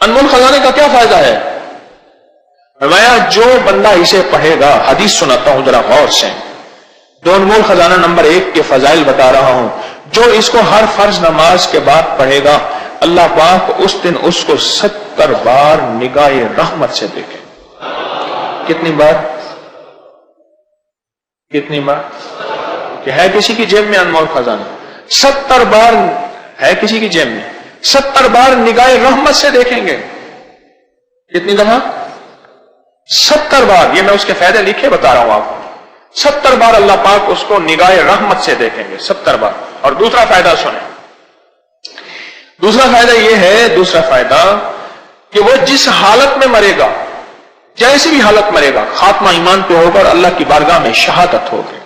انمول خزانے کا کیا فائدہ ہے؟ فرمایا جو بندہ اسے پڑھے گا، حدیث سناتا ہوں ذرا غور سے، دو انمول خزانہ نمبر 1 کے فضائل بتا رہا ہوں. جو اس کو ہر فرض نماز کے بعد پڑھے گا، اللہ پاک اس دن اس کو 70 بار نگاہ رحمت سے دیکھے. کتنی بار؟ کتنی بار؟ کہ ہے کسی کی جیب میں انمول خزانہ؟ 70 بار ہے کسی کی جیب میں، 70 بار نگاہ رحمت سے دیکھیں گے. کتنی دفعہ؟ 70 بار. یہ میں اس کے فائدے لکھے بتا رہا ہوں آپ کو. 70 بار اللہ پاک اس کو نگاہ رحمت سے دیکھیں گے، 70 بار. اور دوسرا فائدہ سنیں، دوسرا فائدہ یہ ہے، دوسرا فائدہ کہ وہ جس حالت میں مرے گا، جیسی بھی حالت مرے گا، خاتمہ ایمان پہ ہوگا اور اللہ کی بارگاہ میں شہادت ہوگی.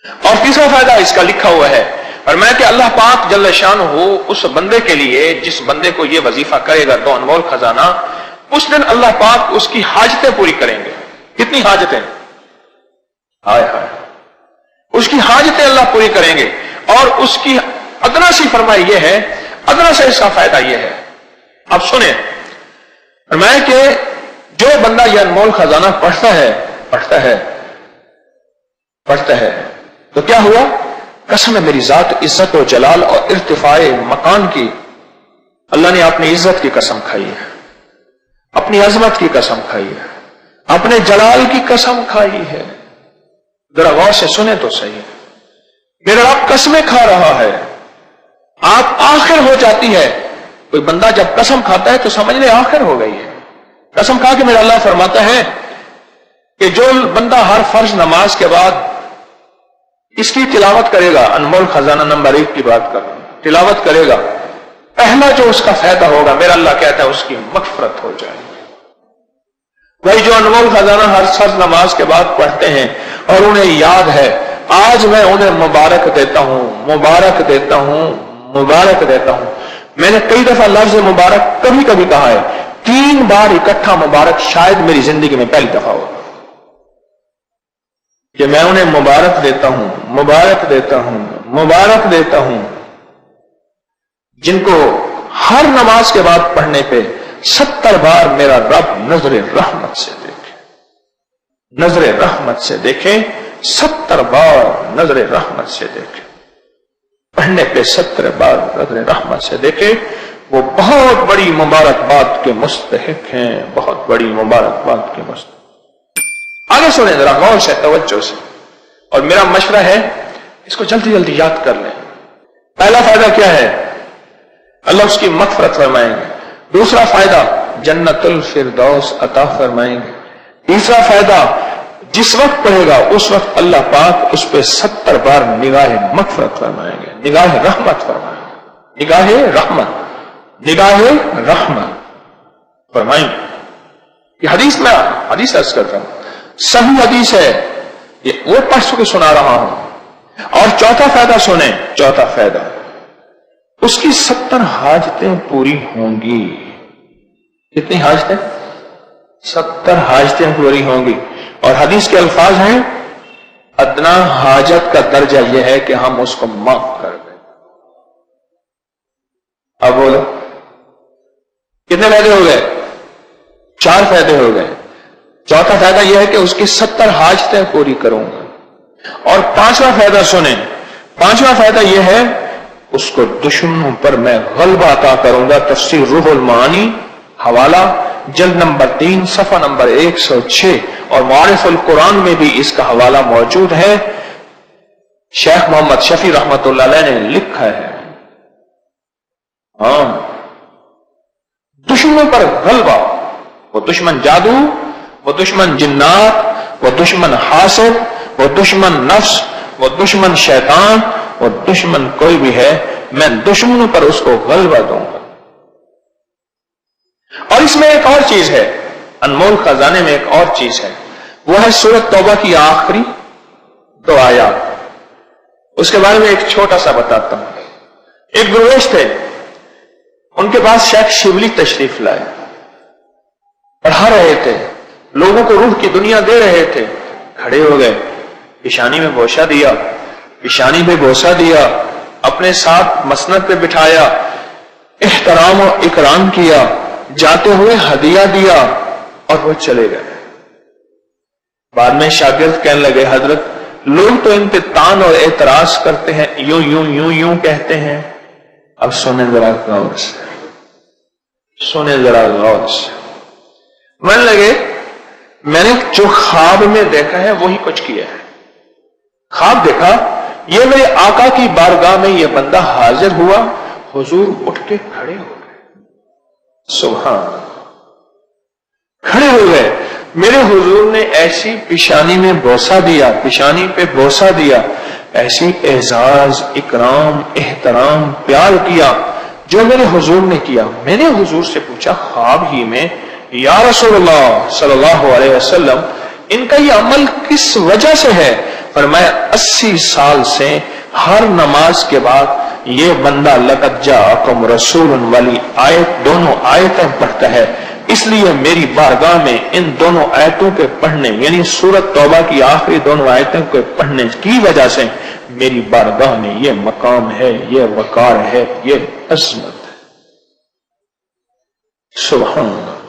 اور تیسرا فائدہ اس کا لکھا ہوا ہے، اور میں کہ اللہ پاک جل شانہ اس بندے کے لیے جس بندے کو یہ وظیفہ کرے گا، دو انمول خزانہ، اس دن اللہ پاک اس کی حاجتیں پوری کریں گے. کتنی حاجتیں؟ ہائے ہائے. اس کی حاجتیں اللہ پوری کریں گے. اور اس کی ادنا سی فرمائی یہ ہے، ادنا سے اس کا فائدہ یہ ہے. اب سنیں، فرمایا کہ جو بندہ یہ انمول خزانہ پڑھتا ہے تو کیا ہوا؟ قسم ہے میری ذات عزت و جلال اور ارتفاع مکان کی، اللہ نے اپنی عزت کی قسم کھائی ہے، اپنی عظمت کی قسم کھائی ہے، اپنے جلال کی قسم کھائی ہے. ذرا غور سے سنیں تو صحیح. میرا رب قسمیں کھا رہا ہے. آپ آخر ہو جاتی ہے. کوئی بندہ جب قسم کھاتا ہے تو سمجھ لے آخر ہو گئی ہے. قسم کھا کے میرا اللہ فرماتا ہے کہ جو بندہ ہر فرض نماز کے بعد اس کی تلاوت کرے گا، انمول خزانہ نمبر 1 کی بات کر رہا ہوں، تلاوت کرے گا، پہلا جو اس کا فائدہ ہوگا، میرا اللہ کہتا ہے اس کی مغفرت ہو جائے گی. بھائی جو انمول خزانہ ہر فرض نماز کے بعد پڑھتے ہیں اور انہیں یاد ہے، آج میں انہیں مبارک دیتا ہوں، مبارک دیتا ہوں، مبارک دیتا ہوں. میں نے کئی دفعہ لفظ مبارک کبھی کبھی کہا ہے، 3 بار اکٹھا مبارک شاید میری زندگی میں پہلی دفعہ ہو کہ میں انہیں مبارک دیتا ہوں، مبارک دیتا ہوں، مبارک دیتا ہوں، جن کو ہر نماز کے بعد پڑھنے پہ 70 بار میرا رب نظر رحمت سے دیکھے، نظر رحمت سے دیکھے، 70 بار نظر رحمت سے دیکھے، پڑھنے پہ 70 بار نظر رحمت سے دیکھے. وہ بہت بڑی مبارکباد کے مستحق ہیں، بہت بڑی مبارکباد کے مستحق. آگے سنیں ذرا غور سے، توجہ سے، اور میرا مشورہ ہے اس کو جلدی جلدی یاد کر لیں. پہلا فائدہ کیا ہے؟ اللہ اس کی مغفرت فرمائیں گے. دوسرا فائدہ جنت الفردوس عطا فرمائیں گے. تیسرا فائدہ جس وقت پڑھے گا اس وقت اللہ پاک اس پہ 70 بار نگاہ مغفرت فرمائیں گے، نگاہ رحمت فرمائیں گے، نگاہ رحمت، نگاہ رحمت فرمائیں گے. یہ حدیث میں حدیث عرض کرتا ہوں، صحیح حدیث ہے، یہ وہ پڑھ کے سنا رہا ہوں. اور چوتھا فائدہ سنیں، چوتھا فائدہ اس کی 70 حاجتیں پوری ہوں گی. کتنی حاجتیں؟ 70 حاجتیں پوری ہوں گی. اور حدیث کے الفاظ ہیں، ادنا حاجت کا درجہ یہ ہے کہ ہم اس کو معاف کر دیں. اب بولو کتنے فائدے ہو گئے؟ 4 فائدے ہو گئے. چوتھا فائدہ یہ ہے کہ اس کی 70 حاجتیں پوری کروں گا. اور 5واں فائدہ سنیں، 5واں فائدہ یہ ہے اس کو دشمنوں پر میں غلبہ عطا کروں گا. تفسیر روح المعانی، حوالہ جلد نمبر 3 صفحہ نمبر 106، اور معارف القرآن میں بھی اس کا حوالہ موجود ہے. شیخ محمد شفیع رحمت اللہ علیہ نے لکھا ہے. ہاں، دشمنوں پر غلبہ، وہ دشمن جادو، وہ دشمن جنات، وہ دشمن حاسد، وہ دشمن نفس، وہ دشمن شیطان، وہ دشمن کوئی بھی ہے، میں دشمنوں پر اس کو غلبہ دوں گا. اور اس میں ایک اور چیز ہے، انمول خزانے میں ایک اور چیز ہے، وہ ہے سورۃ توبہ کی آخری 2 آیات. اس کے بارے میں ایک چھوٹا سا بتاتا ہوں. ایک درویش تھے، ان کے پاس شیخ شبلی تشریف لائے، پڑھا رہے تھے، لوگوں کو روح کی دنیا دے رہے تھے. کھڑے ہو گئے، پیشانی میں بوسہ دیا، پیشانی پہ بوسہ دیا، اپنے ساتھ مسند پہ بٹھایا، احترام و اکرام کیا, جاتے ہوئے ہدیہ دیا اور وہ چلے گئے. بعد میں شاگرد کہنے لگے حضرت لوگ تو ان پہ تان اور اعتراض کرتے ہیں, یوں یوں یوں یوں کہتے ہیں. اب سنیں ذرا غور سے, سنیں ذرا غور سے. من لگے میں نے جو خواب میں دیکھا ہے وہی کچھ کیا ہے. خواب دیکھا یہ میرے آقا کی بارگاہ میں یہ بندہ حاضر ہوا, حضور اٹھ کے کھڑے ہو گئے. سبحان, کھڑے ہو گئے. میرے حضور نے ایسی پیشانی میں بوسہ دیا, پیشانی پہ بوسہ دیا, ایسی اعزاز اکرام احترام پیار کیا جو میرے حضور نے کیا. میں نے حضور سے پوچھا خواب ہی میں, یا رسول اللہ صلی اللہ علیہ وسلم ان کا یہ عمل کس وجہ سے ہے؟ فرمایا 80 سال سے ہر نماز کے بعد یہ بندہ لقد جاءکم رسول والی آیت, دونوں آیتیں پڑھتا ہے. اس لیے میری بارگاہ میں ان دونوں آیتوں کے پڑھنے, یعنی سورۃ توبہ کی آخری دونوں آیتوں کے پڑھنے کی وجہ سے میری بارگاہ میں یہ مقام ہے, یہ وقار ہے, یہ عظمت ہے. سبحان اللہ.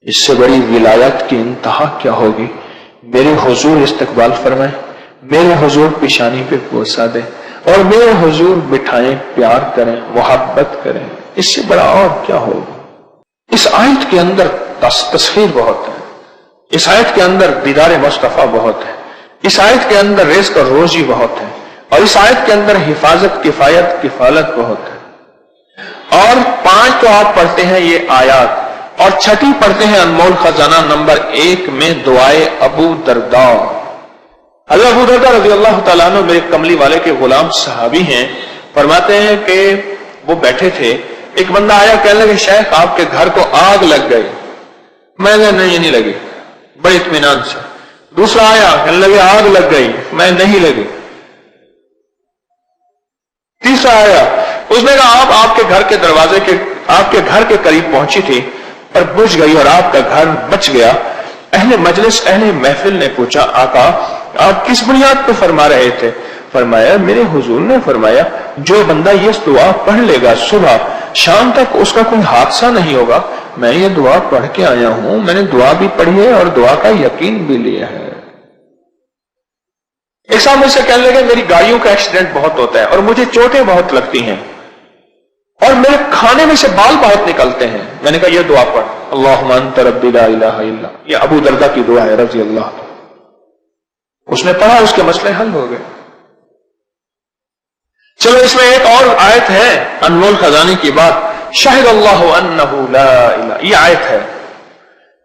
اس سے بڑی ولایت کی انتہا کیا ہوگی؟ میرے حضور استقبال فرمائیں, میرے حضور پیشانی پہ بوسہ دیں اور میرے حضور بٹھائیں, پیار کریں, محبت کریں. اس سے بڑا اور کیا ہوگا؟ اس آیت کے اندر تسخیر بہت ہے, اس آیت کے اندر دیدار مصطفیٰ بہت ہے, اس آیت کے اندر رزق اور روزی بہت ہے, اور اس آیت کے اندر حفاظت کفایت کفالت بہت ہے. اور 5 تو آپ پڑھتے ہیں یہ آیات, اور 6 پڑھتے ہیں انمول خزانہ نمبر 1 میں دعائے ابو درداء. حضرت ابو درداء رضی اللہ تعالیٰ عنہ میرے کملی والے کے غلام صحابی ہیں. فرماتے ہیں کہ وہ بیٹھے تھے, ایک بندہ آیا کہنے لگے شیخ آپ کے گھر کو آگ لگ گئی. میں نے نہیں لگی, بڑے اطمینان سے. دوسرا آیا کہنے لگے آگ لگ گئی. میں نہیں لگی. تیسرا آیا, اس نے کہا آپ کے گھر کے دروازے کے, آپ کے گھر کے قریب پہنچی تھی اور بجھ گئی اور آپ کا گھر بچ گیا. اہل مجلس اہل محفل نے پوچھا آقا آپ کس بنیاد پہ فرما رہے تھے؟ فرمایا میرے حضور نے فرمایا جو بندہ یہ دعا پڑھ لے گا صبح شام تک اس کا کوئی حادثہ نہیں ہوگا. میں یہ دعا پڑھ کے آیا ہوں, میں نے دعا بھی پڑھی ہے اور دعا کا یقین بھی لیا ہے. ایک صاحب مجھ سے کہنے لگے میری گاڑیوں کا ایکسیڈنٹ بہت ہوتا ہے اور مجھے چوٹیں بہت لگتی ہیں اور میرے کھانے میں سے بال بہت نکلتے ہیں. میں نے کہا یہ دعا پڑھ, اللہم انت ربی لا الہ الا. یہ ابو درداء کی دعا ہے رضی اللہ. اس نے پڑھا, اس کے مسئلے حل ہو گئے. چلو اس میں ایک اور آیت ہے انمول خزانے کی بات, شہد اللہ انہ لا الہ. یہ آیت ہے,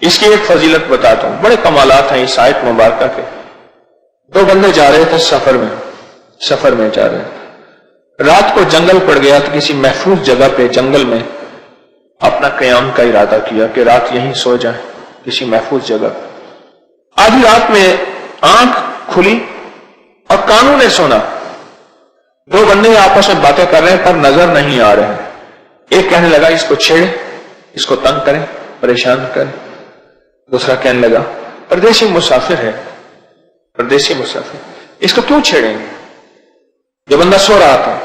اس کی ایک فضیلت بتاتا ہوں, بڑے کمالات ہیں اس آیت مبارکہ کے. 2 بندے جا رہے تھے سفر میں جا رہے تھے. رات کو جنگل پڑ گیا تو کسی محفوظ جگہ پہ جنگل میں اپنا قیام کا ارادہ کیا کہ رات یہیں سو جائیں کسی محفوظ جگہ. آدھی رات میں آنکھ کھلی اور کانوں نے سنا 2 بندے آپس میں باتیں کر رہے ہیں پر نظر نہیں آ رہے ہیں. ایک کہنے لگا اس کو چھیڑے, اس کو تنگ کریں, پریشان کریں. دوسرا کہنے لگا پردیسی مسافر ہے, پردیسی مسافر, اس کو کیوں چھیڑیں گے؟ جو بندہ سو رہا تھا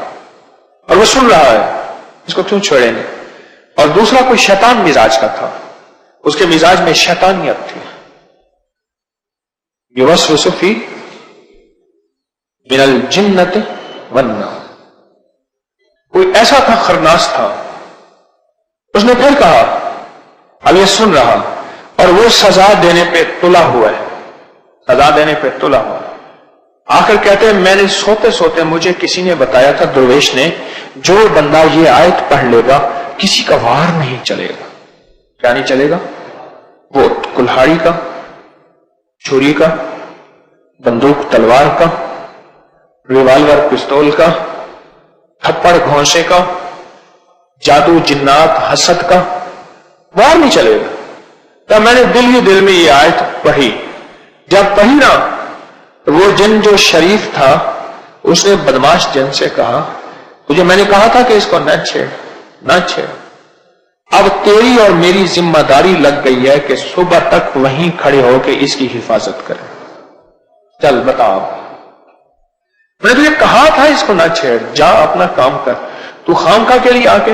اور وہ سن رہا ہے, اس کو کیوں چھیڑیں گے؟ اور دوسرا کوئی شیطان مزاج کا تھا, اس کے مزاج میں شیطانیت تھی. یوسوس فی من الجنۃ والناس, کوئی ایسا تھا خرناس تھا. اس نے پھر کہا, اب یہ سن رہا اور وہ سزا دینے پہ تلا ہوا ہے, سزا دینے پہ تلا ہوا. آخر کہتے ہیں میں نے سوتے سوتے مجھے کسی نے بتایا تھا, درویش نے, جو بندہ یہ آیت پڑھ لے گا کسی کا وار نہیں چلے گا. کیا نہیں چلے گا؟ وہ کلہاڑی کا, چھری کا, بندوق تلوار کا, ریوالور پستول کا, تھپڑ گھونسے کا, جادو جنات حسد کا وار نہیں چلے گا. تو میں نے دل ہی دل میں یہ آیت پڑھی. جب پڑھی نا تو وہ جن جو شریف تھا اس نے بدماش جن سے کہا تجھے میں نے کہا تھا کہ اس کو نہ چھیڑ, نہ چھیڑ. اب تیری اور میری ذمہ داری لگ گئی ہے کہ صبح تک وہیں کھڑے ہو کے اس کی حفاظت کریں. چل بتا, میں نے تجھے کہا تھا اس کو نہ چھیڑ, جا اپنا کام کر. تو خامخواہ کے لیے آ کے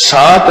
7